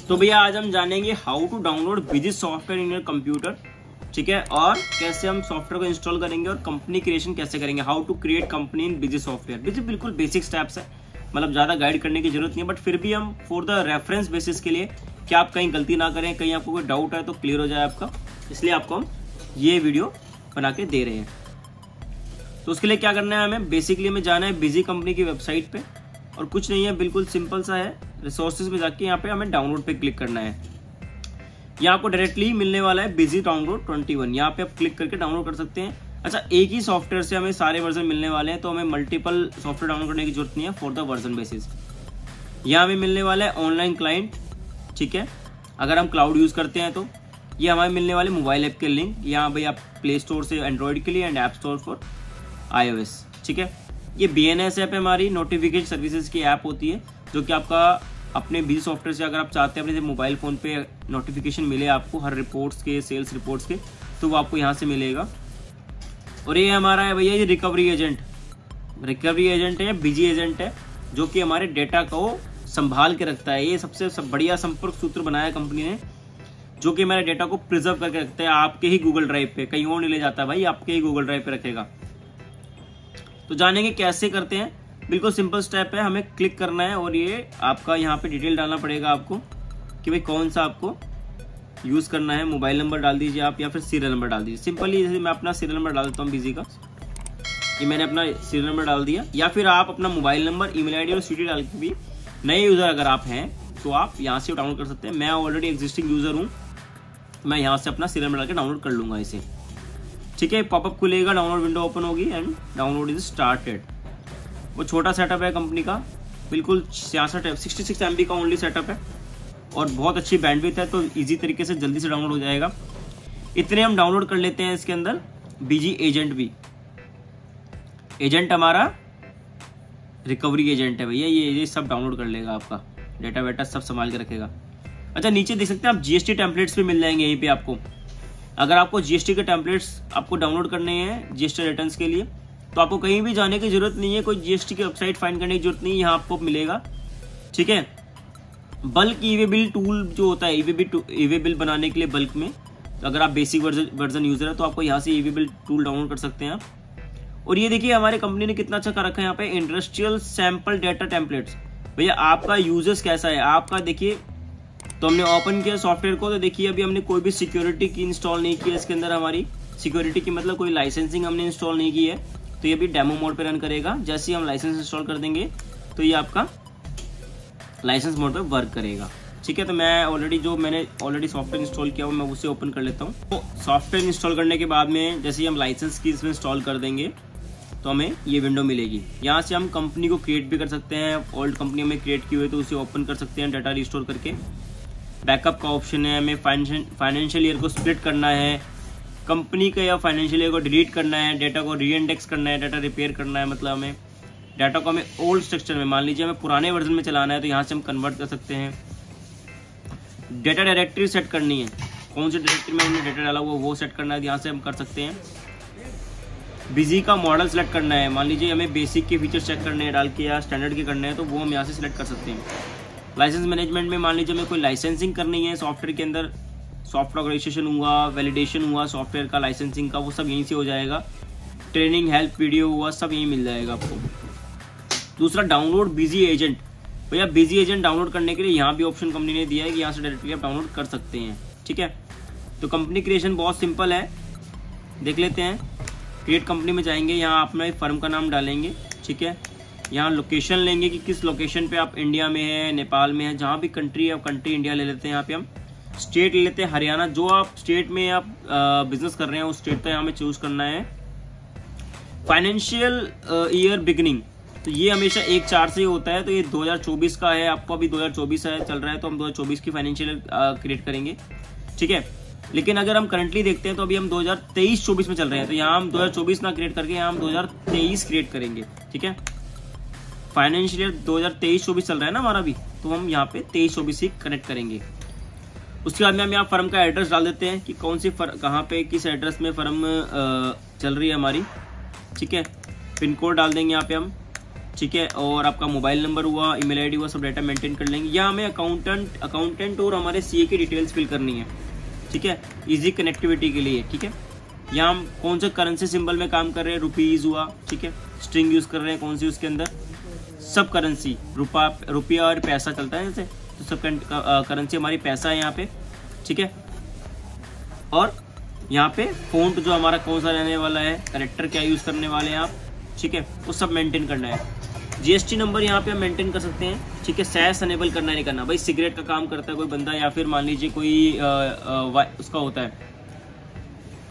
तो भैया आज हम जानेंगे how to download Busy software in your computer, ठीक है, और कैसे हम सॉफ्टवेयर को इंस्टॉल करेंगे और कंपनी क्रिएशन कैसे करेंगे। How to create company in Busy software. बिल्कुल बेसिक स्टेप्स है, मतलब ज्यादा गाइड करने की जरूरत नहीं है, बट फिर भी हम फॉर द रेफरेंस बेसिस के लिए कि आप कहीं गलती ना करें, कहीं आपको कोई डाउट है तो क्लियर हो जाए आपका, इसलिए आपको हम ये वीडियो बना के दे रहे हैं। तो उसके लिए क्या करना है, हमें बेसिकली हमें जाना है बिजी कंपनी की वेबसाइट पे, और कुछ नहीं है, बिल्कुल सिंपल सा है। रिसोर्सेज में जाके यहाँ पे हमें डाउनलोड पे क्लिक करना है। यहाँ आपको डायरेक्टली मिलने वाला है बिजी डाउनलोड 21, यहाँ पे आप क्लिक करके डाउनलोड कर सकते हैं। अच्छा, एक ही सॉफ्टवेयर से हमें सारे वर्जन मिलने वाले हैं, तो हमें मल्टीपल सॉफ्टवेयर डाउनलोड करने की जरूरत नहीं है फॉर द वर्जन बेसिस। यहाँ हमें मिलने वाला है ऑनलाइन क्लाइंट, ठीक है, अगर हम क्लाउड यूज करते हैं तो ये हमारे मिलने वाले मोबाइल ऐप के लिंक। यहाँ भाई आप प्ले स्टोर से एंड्रॉइड के लिए and app store for iOS, ठीक है। ये BNS ऐप है, हमारी नोटिफिकेशन सर्विसेज की ऐप होती है, जो कि आपका अपने बिजी सॉफ्टवेयर से अगर आप चाहते हैं अपने मोबाइल फोन पे नोटिफिकेशन मिले आपको हर रिपोर्ट्स के, सेल्स रिपोर्ट्स के, तो वो आपको यहाँ से मिलेगा। और ये हमारा है भैया, ये रिकवरी एजेंट है, बिजी एजेंट है, जो कि हमारे डेटा को संभाल के रखता है। ये सबसे बढ़िया संपर्क सूत्र बनाया कंपनी ने, जो कि हमारे डेटा को प्रिजर्व करके रखता है आपके ही गूगल ड्राइव पे, कहीं और नहीं ले जाता भाई, आपके ही गूगल ड्राइव पे रखेगा। तो जानेंगे कैसे करते हैं। बिल्कुल सिंपल स्टेप है, हमें क्लिक करना है और ये आपका यहाँ पे डिटेल डालना पड़ेगा आपको कि भाई कौन सा आपको यूज करना है। मोबाइल नंबर डाल दीजिए आप या फिर सीरियल नंबर डाल दीजिए। सिंपली जैसे मैं अपना सीरियल नंबर डाल देता हूँ बिजी का, ये मैंने अपना सीरियल नंबर डाल दिया, या फिर आप अपना मोबाइल नंबर, ईमेल आईडी और सिटी डाल के भी, नए यूजर अगर आप हैं तो आप यहाँ से डाउनलोड कर सकते हैं। मैं ऑलरेडी एग्जिस्टिंग यूजर हूँ, मैं यहाँ से अपना सीरियल नंबर डाल के डाउनलोड कर लूंगा इसे, ठीक है। पॉपअप खुलेगा, डाउनलोड विंडो ओपन होगी एंड डाउनलोड इज स्टार्टेड। वो छोटा सेटअप है कंपनी का, बिल्कुल 66 MB का ओनली सेटअप है, और बहुत अच्छी बैंडविड्थ है, तो इजी तरीके से जल्दी से डाउनलोड हो जाएगा। इतने हम डाउनलोड कर लेते हैं इसके अंदर बिजी एजेंट भी। एजेंट हमारा रिकवरी एजेंट है भैया, ये सब डाउनलोड कर लेगा, आपका डेटा वेटा सब संभाल के रखेगा। अच्छा, नीचे देख सकते हैं आप GST टेम्पलेट्स भी मिल जाएंगे यहीं पे आपको। अगर आपको GST के टेम्पलेट्स आपको डाउनलोड करने हैं GST रिटर्न्स के लिए, तो आपको कहीं भी जाने की जरूरत नहीं है, कोई GST की वेबसाइट फाइंड करने की जरूरत नहीं है, यहाँ आपको मिलेगा, ठीक है। बल्क ईवे बिल टूल जो होता है, ईवे बिल बनाने के लिए बल्क में, तो अगर आप बेसिक वर्जन यूजर है तो आपको यहाँ से ईवे बिल टूल डाउनलोड कर सकते हैं आप। और ये देखिए हमारे कंपनी ने कितना अच्छा कर रखा है यहाँ पे, इंडस्ट्रियल सैंपल डेटा टेम्पलेट्स। भैया आपका यूजर्स कैसा है आपका, देखिए। तो हमने ओपन किया सॉफ्टवेयर को, तो देखिए अभी हमने कोई भी सिक्योरिटी की इंस्टॉल नहीं की है इसके अंदर। हमारी सिक्योरिटी की मतलब कोई लाइसेंसिंग हमने इंस्टॉल नहीं की है, तो ये भी डेमो मोड पे रन करेगा। जैसे ही हम लाइसेंस इंस्टॉल कर देंगे तो ये आपका लाइसेंस मोड पे वर्क करेगा, ठीक है। तो मैं मैंने ऑलरेडी सॉफ्टवेयर इंस्टॉल किया हुआ, मैं उसे ओपन कर लेता हूँ। तो सॉफ्टवेयर इंस्टॉल करने के बाद में जैसे ही हम लाइसेंस की इसमें इंस्टॉल कर देंगे तो हमें ये विंडो मिलेगी। यहाँ से हम कंपनी को क्रिएट भी कर सकते हैं, ओल्ड कंपनी में क्रिएट की हुई तो उसे ओपन कर सकते हैं, डाटा रिस्टोर करके। बैकअप का ऑप्शन है, हमें फाइनेंशियल ईयर को स्प्लिट करना है, कंपनी का या फाइनेंशियल ईयर को डिलीट करना है, डेटा को रीइंडेक्स करना है, डाटा रिपेयर करना है, मतलब हमें डाटा को हमें ओल्ड स्ट्रक्चर में, मान लीजिए हमें पुराने वर्जन में चलाना है तो यहाँ से हम कन्वर्ट कर सकते हैं। डेटा डायरेक्टरी सेट करनी है, कौन सी डायरेक्टरी में हमने डेटा डाला हुआ वो सेट करना है, यहाँ से हम कर सकते हैं। बिजी का मॉडल सेलेक्ट करना है, मान लीजिए हमें बेसिक के फीचर्स चेक करने हैं डाल के या स्टैंडर्ड के करने हैं, तो वो हम यहाँ से सिलेक्ट कर सकते हैं। लाइसेंस मैनेजमेंट में मान लीजिए हमें कोई लाइसेंसिंग करनी है सॉफ्टवेयर के अंदर, सॉफ्टवेयर रजिस्ट्रेशन हुआ, वैलिडेशन हुआ सॉफ्टवेयर का, लाइसेंसिंग का, वो सब यहीं से हो जाएगा। ट्रेनिंग, हेल्प वीडियो हुआ, सब यहीं मिल जाएगा आपको। दूसरा, डाउनलोड बिजी एजेंट। भैया बिजी एजेंट डाउनलोड करने के लिए यहाँ भी ऑप्शन कंपनी ने दिया है कि यहाँ से डायरेक्टली आप डाउनलोड कर सकते हैं, ठीक है। तो कंपनी क्रिएशन बहुत सिंपल है, देख लेते हैं। क्रिएट कंपनी में जाएंगे, यहाँ अपना फर्म का नाम डालेंगे, ठीक है। यहाँ लोकेशन लेंगे कि किस लोकेशन पे आप, इंडिया में है, नेपाल में है, जहाँ भी कंट्री है कंट्री इंडिया ले लेते हैं। यहाँ पे हम स्टेट ले लेते हैं हरियाणा, जो आप स्टेट में आप बिजनेस कर रहे हैं उस स्टेट का यहाँ हमें चूज करना है। फाइनेंशियल ईयर बिगिनिंग, तो ये हमेशा 1/4 से ही होता है, तो ये 2024 का है, आपको अभी 2024 है चल रहा है, तो हम 2024 की फाइनेंशियल क्रिएट करेंगे, ठीक है। लेकिन अगर हम करंटली देखते हैं तो अभी हम 2023-24 में चल रहे हैं, तो यहाँ हम 2024 ना क्रिएट करके यहाँ हम 2023 क्रिएट करेंगे, ठीक है। फाइनेंशियल ईयर 2023-24 चल रहा है ना हमारा भी, तो हम यहाँ पे 23-24 ही कनेक्ट करेंगे। उसके बाद में हम यहाँ फर्म का एड्रेस डाल देते हैं कि कौन सी कहाँ पे किस एड्रेस में फर्म चल रही है हमारी, ठीक है। पिन कोड डाल देंगे यहाँ पे हम, ठीक है, और आपका मोबाइल नंबर हुआ, ईमेल आईडी हुआ, सब डाटा मेंटेन कर लेंगे। या हमें अकाउंटेंट और हमारे सीए की डिटेल्स फिल करनी है, ठीक है, इजी कनेक्टिविटी के लिए, ठीक है। यहाँ हम कौन सा करेंसी सिंबल में काम कर रहे हैं, रुपीज़ हुआ, ठीक है, स्ट्रिंग यूज़ कर रहे हैं कौन सी उसके अंदर, सब करेंसी, रुपया और पैसा चलता है जैसे, तो सब करेंसी हमारी पैसा है यहाँ पे, ठीक है। और यहाँ पे फ़ॉन्ट जो हमारा कौन सा रहने वाला है, कैरेक्टर क्या यूज़ करने वाले हैं आप, ठीक है, वो सब मेंटेन करना है। जीएसटी नंबर यहाँ पे हम मेंटेन कर सकते हैं, ठीक है। सैस अनेबल करना नहीं करना, भाई सिगरेट का काम करता है कोई बंदा, या फिर मान लीजिए कोई उसका होता है,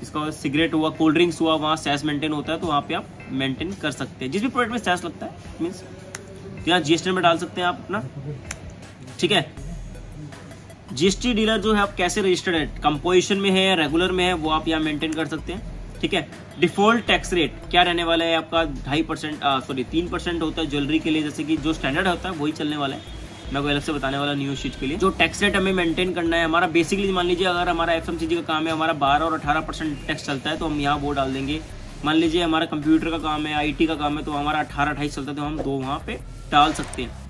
इसका सिगरेट हुआ, कोल्ड ड्रिंक्स हुआ, वहाँ सैस मेंटेन होता है, तो वहाँ पे आप मेंटेन कर सकते हैं। जिस भी प्रोडक्ट में सैस लगता है मीन्स यहाँ जीएसटी नंबर डाल सकते हैं आप अपना, ठीक है। जीएसटी डीलर जो है आप कैसे रजिस्टर्ड है, कंपोजिशन में है, रेगुलर में है, वो आप यहाँ मेंटेन कर सकते हैं, ठीक है। डिफॉल्ट टैक्स रेट क्या रहने वाला है आपका, 3% होता है ज्वेलरी के लिए, जैसे कि जो स्टैंडर्ड होता है वही चलने वाला है, मैं कोई अलग से बताने वाला न्यू शीट के लिए। जो टैक्स रेट हमें मेंटेन करना है हमारा, बेसिकली मान लीजिए अगर हमारा एफएमसीजी का काम है, हमारा 12 और 18% टैक्स चलता है, तो हम यहाँ वो डाल देंगे। मान लीजिए हमारा कंप्यूटर का काम है, आईटी का काम है, तो हमारा 18-28 चलता है, तो हम 2 वहाँ पे डाल सकते हैं।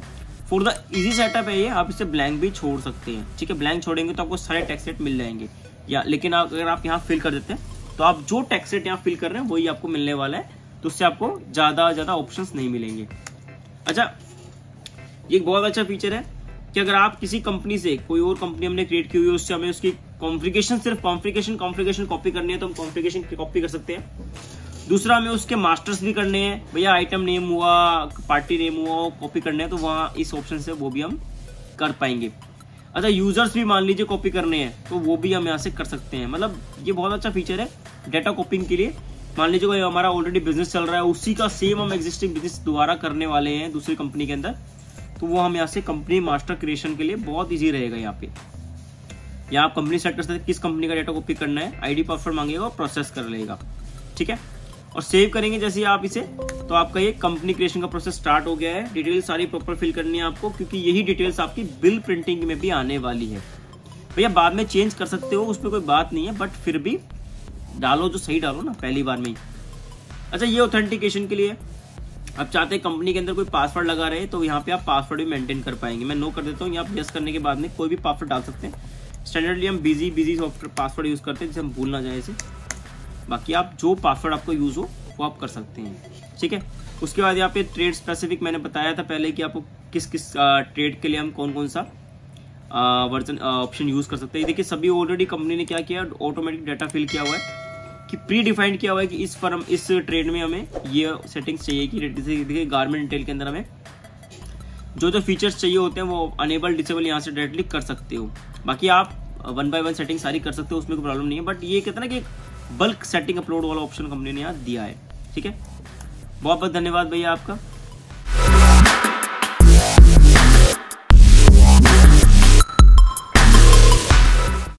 फॉर द इजी सेटअप है ये, आप इसे ब्लैंक भी छोड़ सकते हैं, ठीक है। ब्लैंक छोड़ेंगे तो आपको सारे टैक्स रेट मिल जाएंगे, या लेकिन अगर आप यहाँ फिल कर देते हैं तो आप जो टैक्स रेट यहाँ फिल कर रहे हैं वही आपको मिलने वाला है, तो उससे आपको ज़्यादा ऑप्शंस नहीं मिलेंगे। अच्छा, ये एक बहुत अच्छा फीचर है कि अगर आप किसी कंपनी से, कोई और कंपनी हमने क्रिएट की हुई है, उससे हमें उसकी कॉन्फ़िगरेशन, सिर्फ कॉन्फ़िगरेशन कॉपी करनी है तो हम कॉन्फ़िगरेशन की कॉपी कर सकते हैं। दूसरा, हमें उसके मास्टर्स भी करने हैं, भैया आइटम नेम हुआ, पार्टी नेम हुआ, कॉपी करने हैं, तो वहाँ इस ऑप्शन से वो भी हम कर पाएंगे। अच्छा, यूजर्स भी मान लीजिए कॉपी करने हैं, तो वो भी हम यहाँ से कर सकते हैं। मतलब ये बहुत अच्छा फीचर है डेटा कॉपिंग के लिए। मान लीजिए कोई हमारा ऑलरेडी बिजनेस चल रहा है, उसी का सेम हम एग्जिस्टिंग बिजनेस दोबारा करने वाले हैं दूसरी कंपनी के अंदर, तो वो हम यहाँ से कंपनी मास्टर क्रिएशन के लिए बहुत ईजी रहेगा। यहाँ पे यहाँ आप कंपनी सेट कर सकते हैं किस कंपनी का डेटा कॉपी करना है, आईडी पासवर्ड मांगेगा और प्रोसेस कर लेगा, ठीक है। और सेव करेंगे जैसे आप इसे, तो आपका ये कंपनी क्रिएशन का प्रोसेस स्टार्ट हो गया है। डिटेल सारी प्रॉपर फिल करनी है आपको, क्योंकि यही डिटेल्स आपकी बिल प्रिंटिंग में भी आने वाली है। भैया बाद में चेंज कर सकते हो, उसमें कोई बात नहीं है, बट फिर भी डालो जो सही डालो ना पहली बार में ही। अच्छा, ये ऑथेंटिकेशन के लिए आप चाहते हैं कंपनी के अंदर कोई पासवर्ड लगा रहे हैं, तो यहाँ पे आप पासवर्ड भी मेंटेन कर पाएंगे। मैं नो कर देता हूँ, यहाँ प्रेस करने के बाद में कोई भी पासवर्ड डाल सकते हैं। स्टैंडर्डली हम बिजी सॉफ्टवेयर पासवर्ड यूज करते हैं, जिसे हम भूल ना जाए इसे। बाकी आप जो पासवर्ड आपको यूज हो वो आप कर सकते हैं, ठीक है। उसके बाद यहाँ पे ट्रेड स्पेसिफिक मैंने बताया था पहले कि आपको किस ट्रेड के लिए हम कौन सा वर्जन ऑप्शन यूज कर सकते हैं। देखिए सभी ऑलरेडी कंपनी ने क्या किया, ऑटोमेटिक डाटा फिल किया हुआ है कि प्री डिफाइंड किया हुआ है कि इस ट्रेड में हमें ये सेटिंग्स चाहिए कि देखिए गारमेंट रिटेल के अंदर हमें जो फीचर्स चाहिए होते हैं वो अनेबल डिसेबल यहाँ से डायरेक्टली कर सकते हो। बाकी आप 1 by 1 सेटिंग सारी कर सकते हो, उसमें कोई प्रॉब्लम नहीं है। बट ये कहते हैं ना कि बल्क सेटिंग अपलोड वाला ऑप्शन कंपनी ने यहाँ दिया है, ठीक है। बहुत बहुत धन्यवाद भैया आपका।